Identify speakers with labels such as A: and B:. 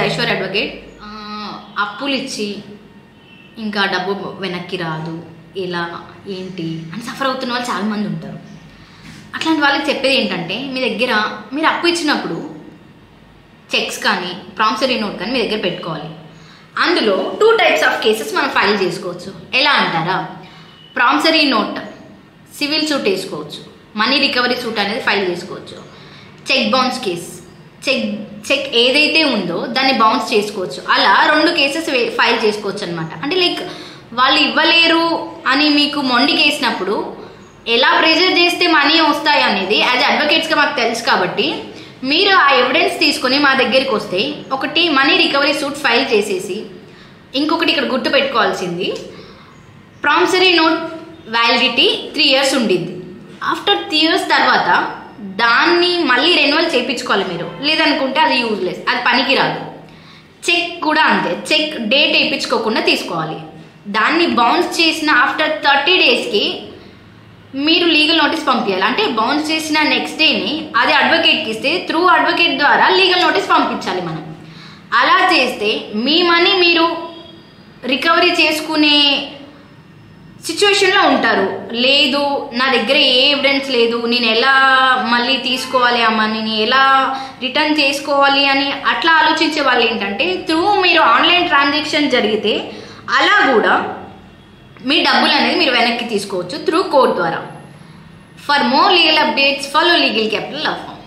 A: Aishwarya advocate. అప్పులు ఇచ్చి ఇంకా డబ్బు వెనక్కి రాదు, ఎలా ఏంటి అని సఫర్ అవుతున్న వాళ్ళు చాలామంది ఉంటారు. అట్లాంటి వాళ్ళకి చెప్పేది ఏంటంటే, మీ దగ్గర మీరు అప్పు ఇచ్చినప్పుడు చెక్స్ కానీ ప్రామిసరీ నోట్ కానీ మీ దగ్గర పెట్టుకోవాలి. అందులో 2 types ఆఫ్ కేసెస్ మనం ఫైల్ చేసుకోవచ్చు. ఎలా అంటారా, ప్రామిసరీ నోట్ సివిల్ సూట్ వేసుకోవచ్చు, మనీ రికవరీ సూట్ అనేది ఫైల్ చేసుకోవచ్చు. చెక్ బౌన్స్ కేస్, చెక్ ఏదైతే ఉందో దాన్ని బౌన్స్ చేసుకోవచ్చు. అలా 2 కేసెస్ ఫైల్ చేసుకోవచ్చు అనమాట. అంటే లైక్ వాళ్ళు ఇవ్వలేరు అని మీకు మొండికేసినప్పుడు ఎలా ప్రెజర్ చేస్తే మనీ వస్తాయి అనేది యాజ్ అడ్వకేట్స్గా మాకు తెలుసు. కాబట్టి మీరు ఆ ఎవిడెన్స్ తీసుకొని మా దగ్గరికి వస్తే ఒకటి మనీ రికవరీ సూట్ ఫైల్ చేసేసి, ఇంకొకటి ఇక్కడ గుర్తు పెట్టుకోవాల్సింది, ప్రామిసరీ నోట్ వ్యాలిడిటీ 3 years ఉండిద్ది. ఆఫ్టర్ 3 years తర్వాత దాన్ని మళ్ళీ రెన్యువల్ చేయించుకోవాలి మీరు, లేదనుకుంటే అది యూజ్లెస్, అది పనికి రాదు. చెక్ కూడా అంతే, చెక్ డేట్ వేయించుకోకుండా తీసుకోవాలి. దాన్ని బౌన్స్ చేసిన ఆఫ్టర్ 30 daysకి మీరు లీగల్ నోటీస్ పంపించాలి. అంటే బౌన్స్ చేసిన నెక్స్ట్ డేని అది అడ్వకేట్కి ఇస్తే త్రూ అడ్వకేట్ ద్వారా లీగల్ నోటీస్ పంపించాలి మనం. అలా చేస్తే మీ మనీ మీరు రికవరీ చేసుకునే సిచ్యువేషన్లో ఉంటారు. లేదు నా దగ్గర ఏ ఎవిడెన్స్ లేదు, నేను ఎలా మళ్ళీ తీసుకోవాలి ఆ మనీని, ఎలా రిటర్న్ చేసుకోవాలి అని అట్లా ఆలోచించే వాళ్ళు ఏంటంటే, త్రూ మీరు ఆన్లైన్ ట్రాన్సాక్షన్ జరిగితే అలా కూడా మీ డబ్బులు అనేది మీరు వెనక్కి తీసుకోవచ్చు త్రూ కోర్ట్ ద్వారా. For more legal updates follow legal capital law firm.